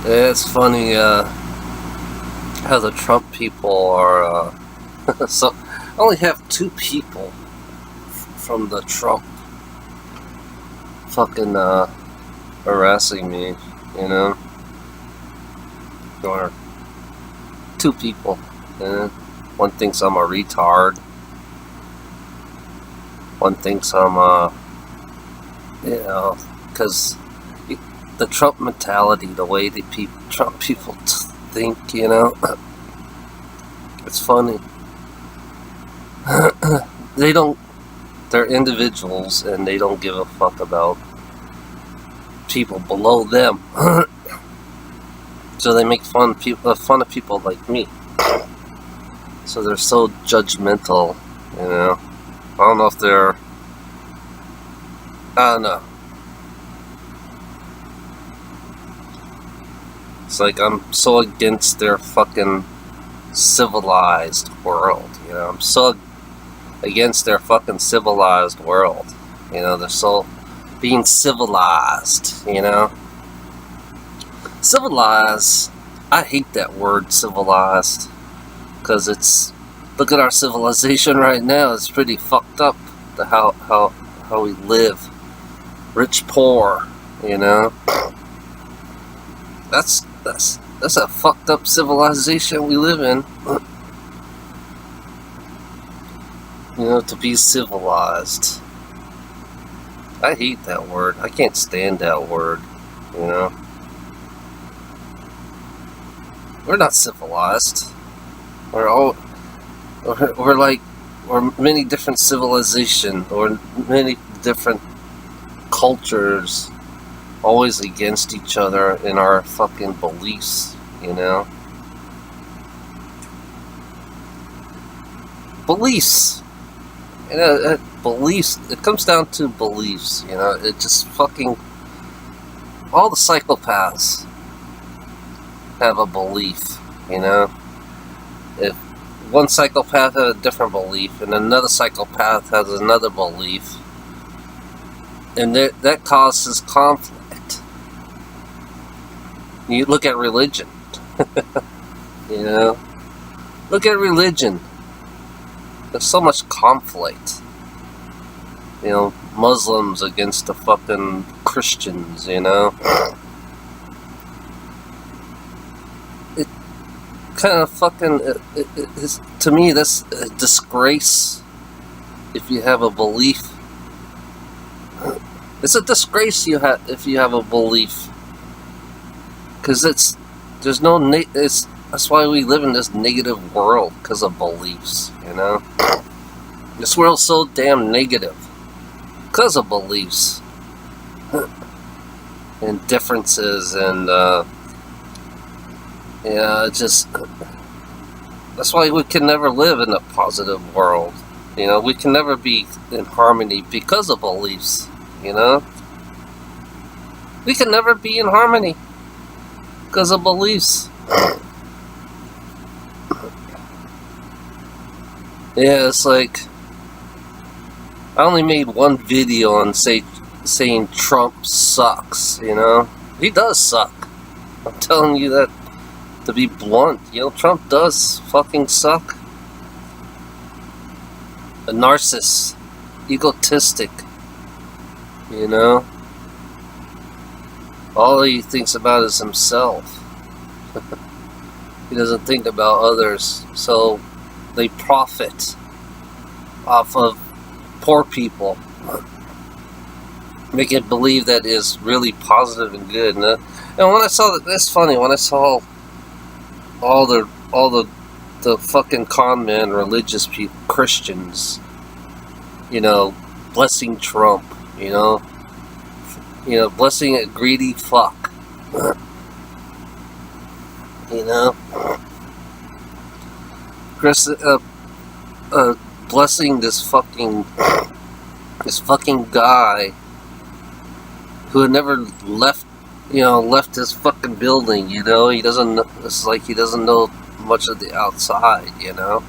Yeah, it's funny how the Trump people are. So I only have two people from the Trump fucking harassing me, you know, or two people. One thinks I'm a retard. One thinks I'm because the Trump mentality, the way the Trump people think, you know, it's funny. They're individuals and they don't give a fuck about people below them. So they make fun of people like me. So they're so judgmental, you know. I don't know if they're... I don't know. It's like I'm so against their fucking civilized world, you know. I'm so against their fucking civilized world. You know, they're so being civilized, you know. Civilized, I hate that word, civilized, because it's, look at our civilization right now. It's pretty fucked up, how we live, rich, poor, you know. That's a fucked up civilization we live in. You know, to be civilized. I hate that word. I can't stand that word, you know. We're not civilized. We're many different civilizations, or many different cultures, always against each other in our fucking beliefs, you know. Beliefs. You know, beliefs, it comes down to beliefs, you know. It just fucking, all the psychopaths have a belief, you know. If one psychopath has a different belief and another psychopath has another belief, and that causes conflict. You look at religion. You know, look at religion. There's so much conflict. You know, Muslims against the fucking Christians, you know. It kind of fucking, it is, to me, that's a disgrace. If you have a belief, it's a disgrace if you have a belief, because that's why we live in this negative world, because of beliefs, you know. This world's so damn negative because of beliefs and differences, and just, that's why we can never live in a positive world. You know, we can never be in harmony because of beliefs, you know. We can never be in harmony because of beliefs. Yeah, it's like, I only made one video on saying Trump sucks, you know. He does suck. I'm telling you that to be blunt. You know, Trump does fucking suck. A narcissist, egotistic, you know. All he thinks about is himself. He doesn't think about others, so they profit off of poor people, make it believe that is really positive and good. And when I saw that, that's funny. When I saw all the fucking con men, religious people, Christians, you know, blessing Trump, you know, blessing a greedy fuck, you know, Chris, blessing this fucking guy who had never left his fucking building, you know. He doesn't, it's like he doesn't know much of the outside, you know.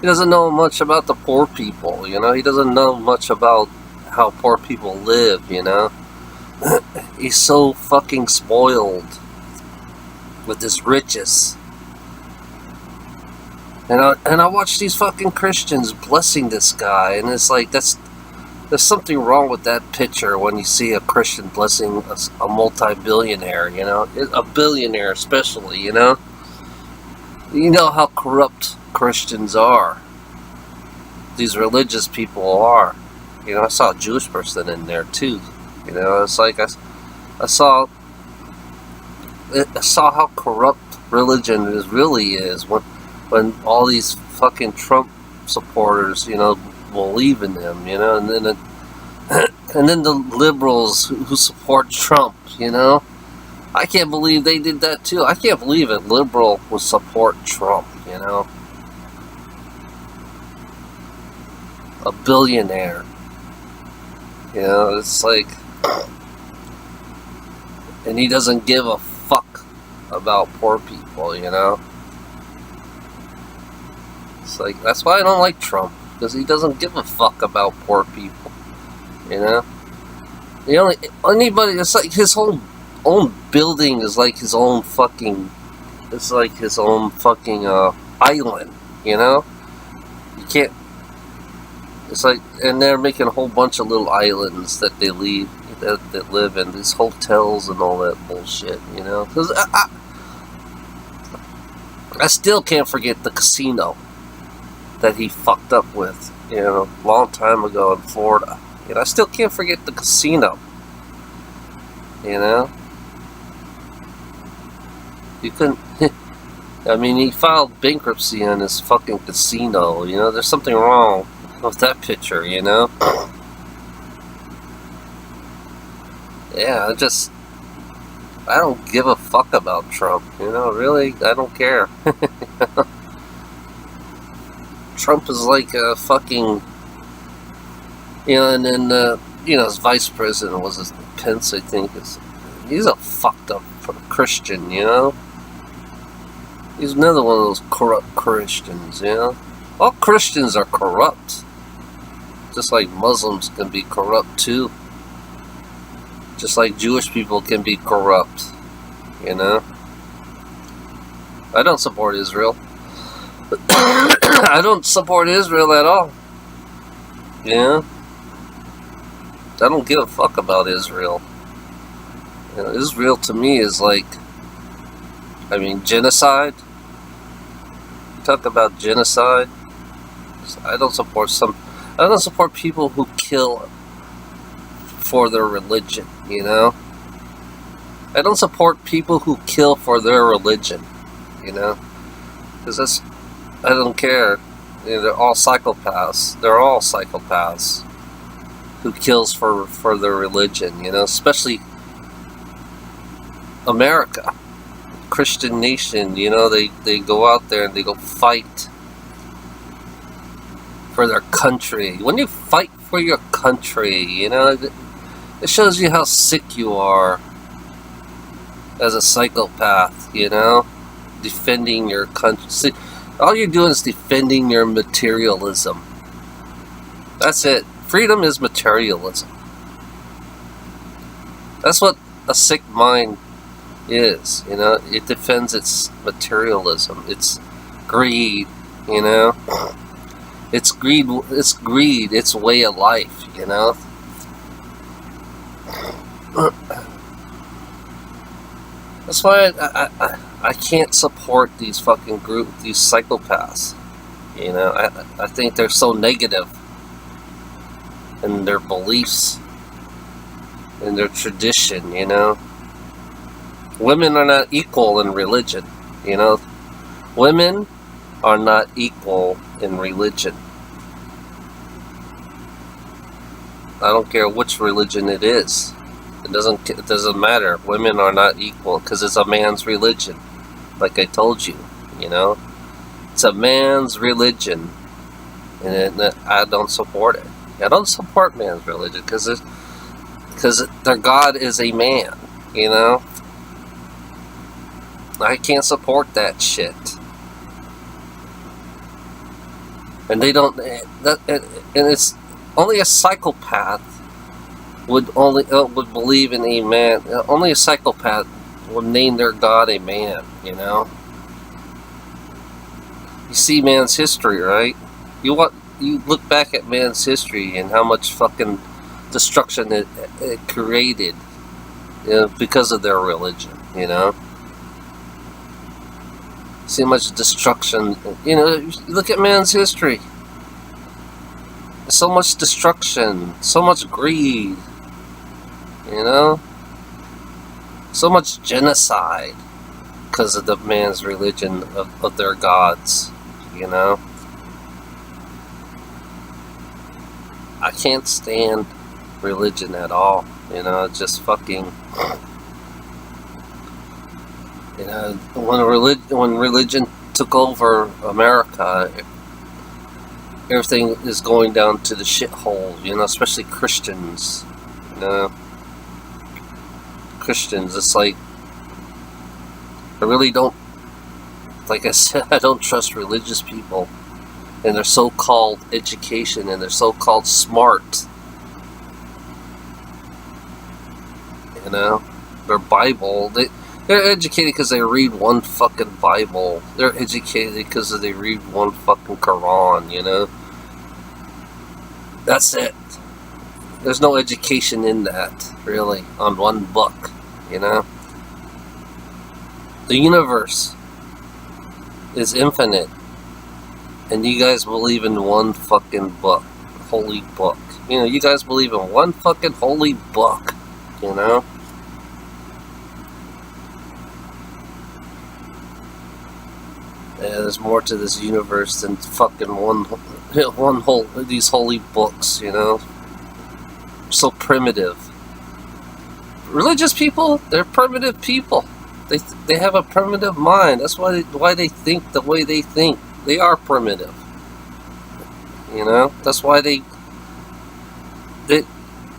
He doesn't know much about the poor people, you know. He doesn't know much about how poor people live, you know. He's so fucking spoiled with his riches. And I watch these fucking Christians blessing this guy, and it's like, there's something wrong with that picture when you see a Christian blessing a multi-billionaire, you know, a billionaire especially, you know. You know how corrupt Christians are. These religious people are. You know, I saw a Jewish person in there too. You know, it's like I saw how corrupt religion really is when all these fucking Trump supporters, you know, believe in them, you know, and then the liberals who support Trump, you know. I can't believe they did that too. I can't believe a liberal would support Trump, you know. A billionaire. You know, it's like, and he doesn't give a fuck about poor people, you know. It's like, that's why I don't like Trump, because he doesn't give a fuck about poor people, you know. Anybody, it's like his whole own building is like his own fucking, it's like his own fucking island, you know. You can't, it's like, and they're making a whole bunch of little islands that they that live in, these hotels and all that bullshit, you know. Because I still can't forget the casino that he fucked up with, you know, a long time ago in Florida. And I still can't forget the casino, you know. You couldn't, I mean, he filed bankruptcy on his fucking casino, you know. There's something wrong with that picture, you know. Yeah, I don't give a fuck about Trump, you know, really, I don't care. Trump is like a fucking, you know, and then, you know, his vice president was Pence, I think. He's a fucked up Christian, you know. He's another one of those corrupt Christians, you know. All Christians are corrupt. Just like Muslims can be corrupt too. Just like Jewish people can be corrupt, you know. I don't support Israel. I don't support Israel at all. You know? I don't give a fuck about Israel. You know, Israel to me is like, I mean, genocide. Talk about genocide. I don't support people who kill for their religion, you know. I don't support people who kill for their religion, you know, because I don't care. You know, they're all psychopaths. They're all psychopaths who kills for their religion, you know, especially America, Christian nation, you know, they go out there and they go fight for their country. When you fight for your country, you know, it shows you how sick you are as a psychopath, you know, defending your country. See, all you're doing is defending your materialism. That's it. Freedom is materialism. That's what a sick mind is, you know. It defends its materialism. It's greed, you know. It's greed. It's greed. It's way of life, you know. That's why I can't support these fucking these psychopaths. You know, I think they're so negative in their beliefs, in their tradition, you know. Women are not equal in religion, you know. Women are not equal in religion. I don't care which religion it is. It doesn't matter. Women are not equal because it's a man's religion. Like I told you, you know. It's a man's religion, and I don't support it. I don't support man's religion because their God is a man, you know. I can't support that shit. And they don't. And it's only a psychopath would believe in a man. Only a psychopath will name their god a man, you know? You see man's history, right? You look back at man's history and how much fucking destruction it created, you know, because of their religion, you know? See how much destruction, you know, look at man's history. So much destruction, so much greed, you know? So much genocide because of the man's religion of their gods, you know? I can't stand religion at all, you know, it's just fucking, you know, when religion took over America, everything is going down to the shithole, you know, especially Christians, you know. Christians, it's like, I really don't, like I said, I don't trust religious people and their so-called education and their so-called smart, you know, their Bible, they're educated because they read one fucking Bible, they're educated because they read one fucking Quran, you know, that's it. There's no education in that, really, on one book, you know? The universe is infinite, and you guys believe in one fucking book, holy book. You know, you guys believe in one fucking holy book, you know? Yeah, there's more to this universe than fucking these holy books, you know? So primitive. Religious people, they're primitive people. They have a primitive mind. That's why they think the way they think. They are primitive. You know, that's why they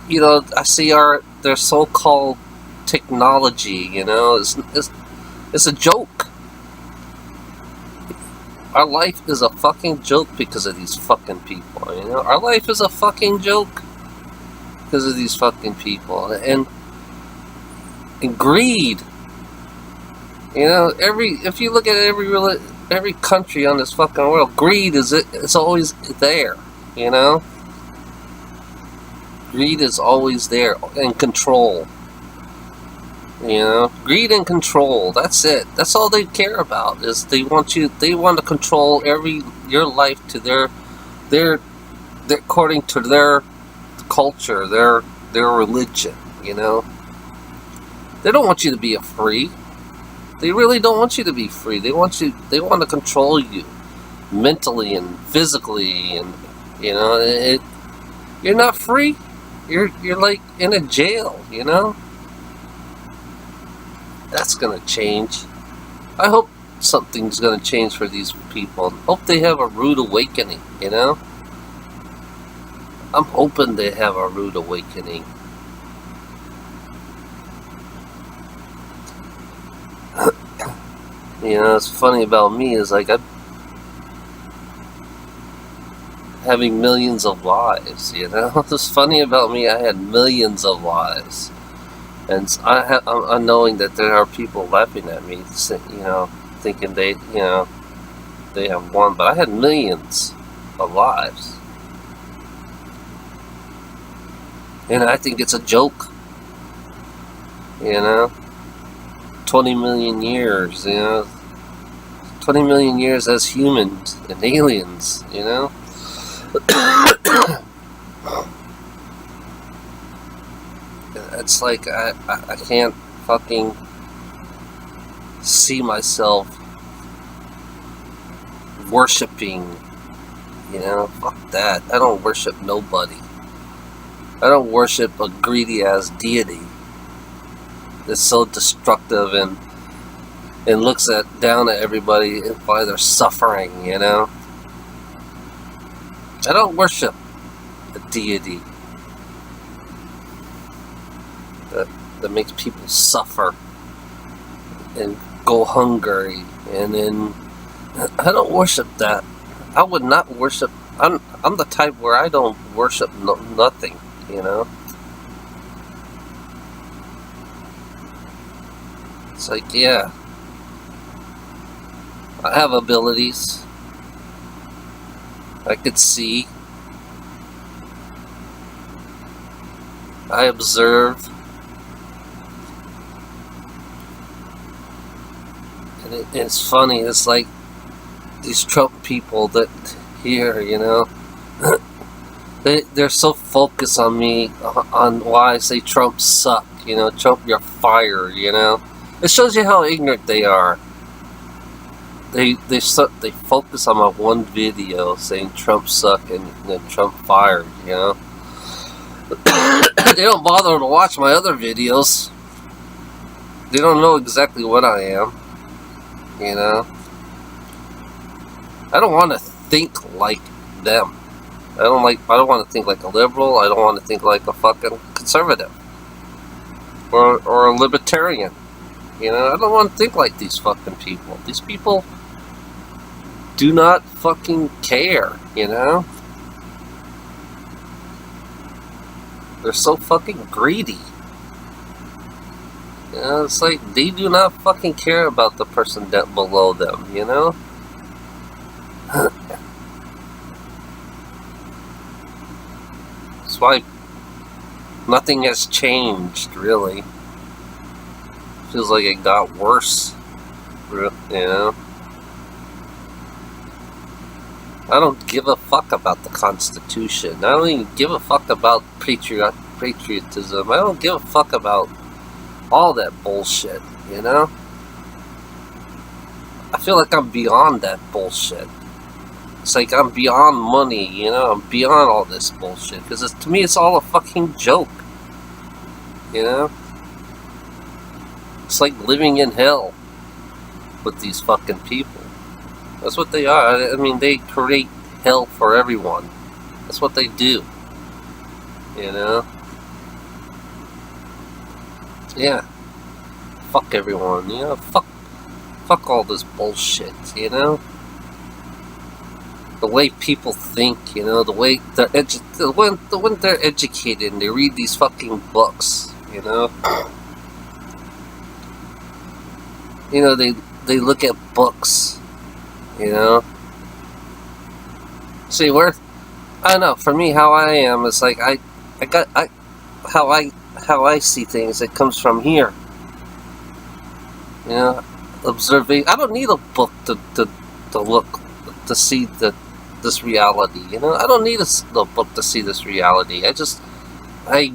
you know, I see their so-called technology, you know, it's a joke. Our life is a fucking joke because of these fucking people, you know? Our life is a fucking joke because of these fucking people. And greed. You know, if you look at every country on this fucking world, greed it's always there, you know? Greed is always there, and control. You know, greed and control, that's it. That's all they care about, is they want to control your life to their according to their culture, their religion, you know. They don't want you to be free. They really don't want you to be free. They want to control you mentally and physically, and you know, you're not free. You're like in a jail, you know. That's gonna change. I hope something's gonna change for these people. Hope they have a rude awakening, you know. I'm hoping they have a rude awakening. You know, it's funny about me is like I'm having millions of lives, you know. What's funny about me, I had millions of lives. And I'm knowing that there are people laughing at me, you know, thinking they have one, but I had millions of lives. And I think it's a joke, you know. 20 million years, you know. 20 million years as humans and aliens, you know. It's like I can't fucking see myself worshiping, you know. Fuck that. I don't worship nobody. I don't worship a greedy ass deity that's so destructive and looks down at everybody while they're suffering, you know. I don't worship a deity that makes people suffer and go hungry, and then I don't worship that. I would not worship. I'm the type where I don't worship nothing, you know. It's like, yeah, I have abilities. I could see. I observe. And it's funny, it's like these Trump people that here, you know, they're so focused on me, on why I say Trump suck, you know, Trump, you're fired, you know. It shows you how ignorant they are. They focus on my one video saying Trump suck and then Trump fired, you know. They don't bother to watch my other videos. They don't know exactly what I am, you know. I don't want to think like them. I don't want to think like a liberal. I don't want to think like a fucking conservative or a libertarian. You know, I don't want to think like these fucking people. These people do not fucking care, you know? They're so fucking greedy. You know, it's like they do not fucking care about the person that below them, you know? That's why nothing has changed, really. Feels like it got worse, you know? I don't give a fuck about the Constitution. I don't even give a fuck about patriotism. I don't give a fuck about all that bullshit, you know? I feel like I'm beyond that bullshit. It's like I'm beyond money, you know? I'm beyond all this bullshit. Because to me, it's all a fucking joke, you know? It's like living in hell with these fucking people. That's what they are. I mean, they create hell for everyone. That's what they do. You know? Yeah. Fuck everyone, you know? Fuck all this bullshit, you know? The way people think, you know, the way they're when they're educated and they read these fucking books, you know? You know, they look at books. You know? See, I don't know, for me, how I am, it's like, how I see things, it comes from here. You know? Observing, I don't need a book to look, to see this reality, you know? I don't need a book to see this reality. I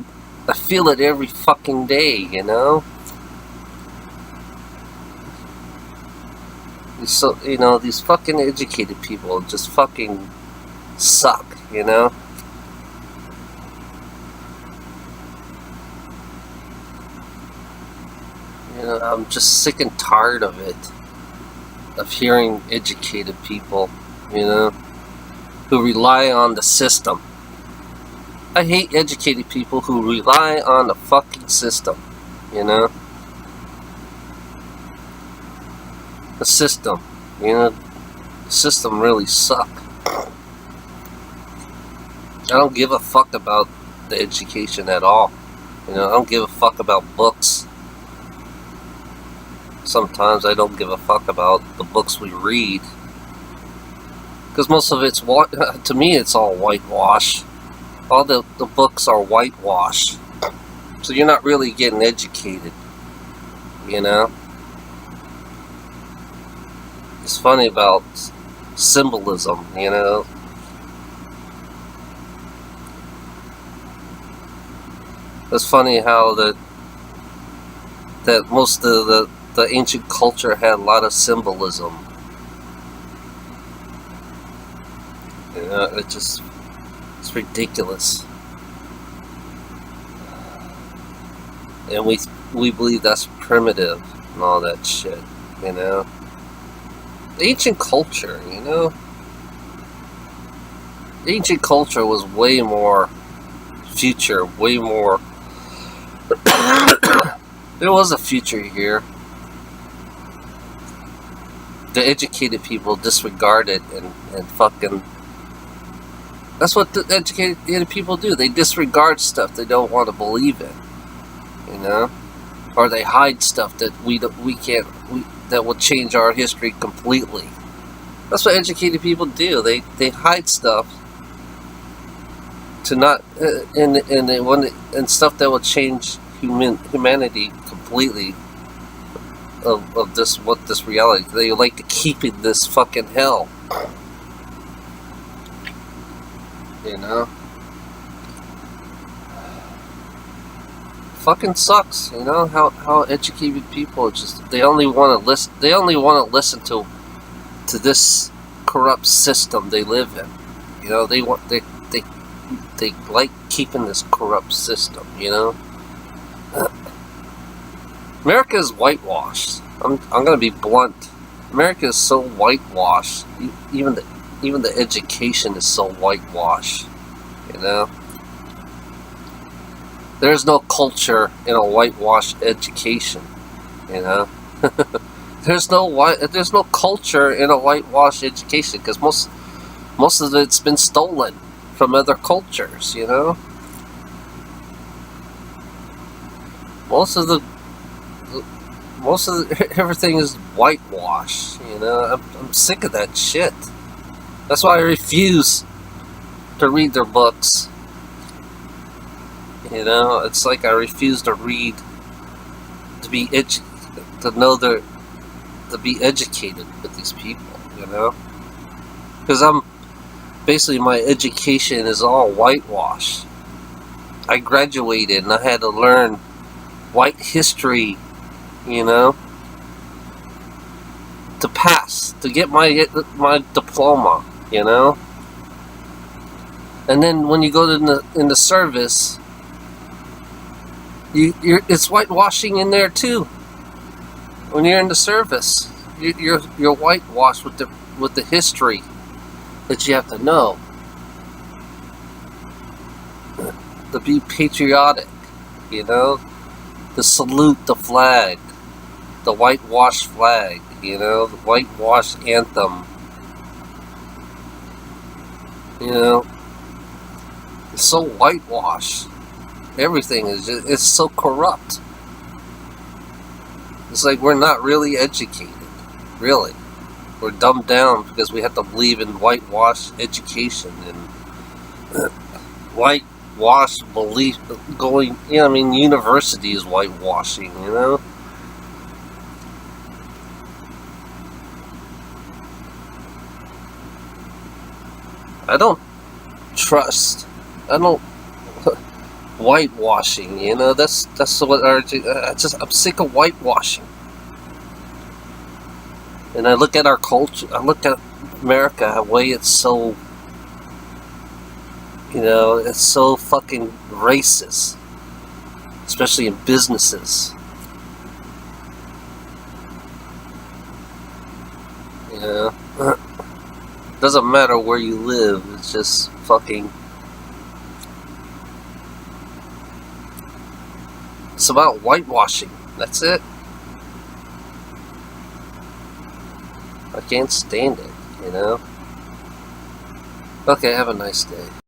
feel it every fucking day, you know? So, you know, these fucking educated people just fucking suck, you know? You know, I'm just sick and tired of it. Of hearing educated people, you know, who rely on the system. I hate educated people who rely on the fucking system, you know? The system, you know, the system really suck. I don't give a fuck about the education at all. You know, I don't give a fuck about books. Sometimes I don't give a fuck about the books we read. Because most of it's, to me, it's all whitewash. All the books are whitewash. So you're not really getting educated, you know? It's funny about symbolism, you know. It's funny how that most of the ancient culture had a lot of symbolism. You know, it's ridiculous. And we believe that's primitive and all that shit, you know. Ancient culture, you know? Ancient culture was way more future, way more... There was a future here. The educated people disregard it and fucking... That's what the educated people do. They disregard stuff they don't want to believe in, you know? or they hide stuff that we can't that will change our history completely. That's what educated people do. They hide stuff to not and stuff that will change humanity completely of this reality. They like to keep in this fucking hell. You know? Fucking sucks, you know, how educated people just they only want to listen to this corrupt system they live in. You know, they like keeping this corrupt system, you know? America is whitewashed. I'm gonna be blunt. America is so whitewashed. Even the education is so whitewashed. You know, there's no culture in a whitewashed education. You know, there's no culture in a whitewashed education because most of it's been stolen from other cultures. You know, most of everything is whitewashed. You know, I'm sick of that shit. That's why I refuse to read their books. You know, it's like I refuse to read, to be educated with these people. You know, because basically my education is all whitewashed. I graduated and I had to learn white history. You know, to pass, to get my diploma, you know, and then when you go to in the service, it's whitewashing in there too. When you're in the service, you're whitewashed with the history that you have to know, to be patriotic, you know, to salute the flag. The whitewashed flag, you know, the whitewashed anthem. You know, it's so whitewashed. Everything is it's so corrupt. It's like we're not really educated. Really. We're dumbed down because we have to believe in whitewashed education and whitewashed belief going, you know, I mean, university is whitewashing, you know? I don't trust. I don't whitewashing. You know, that's what I'm sick of whitewashing. And I look at our culture. I look at America, the way it's so. You know, it's so fucking racist, especially in businesses. You know. Doesn't matter where you live, it's just fucking. It's about whitewashing. That's it. I can't stand it, you know? Okay, have a nice day.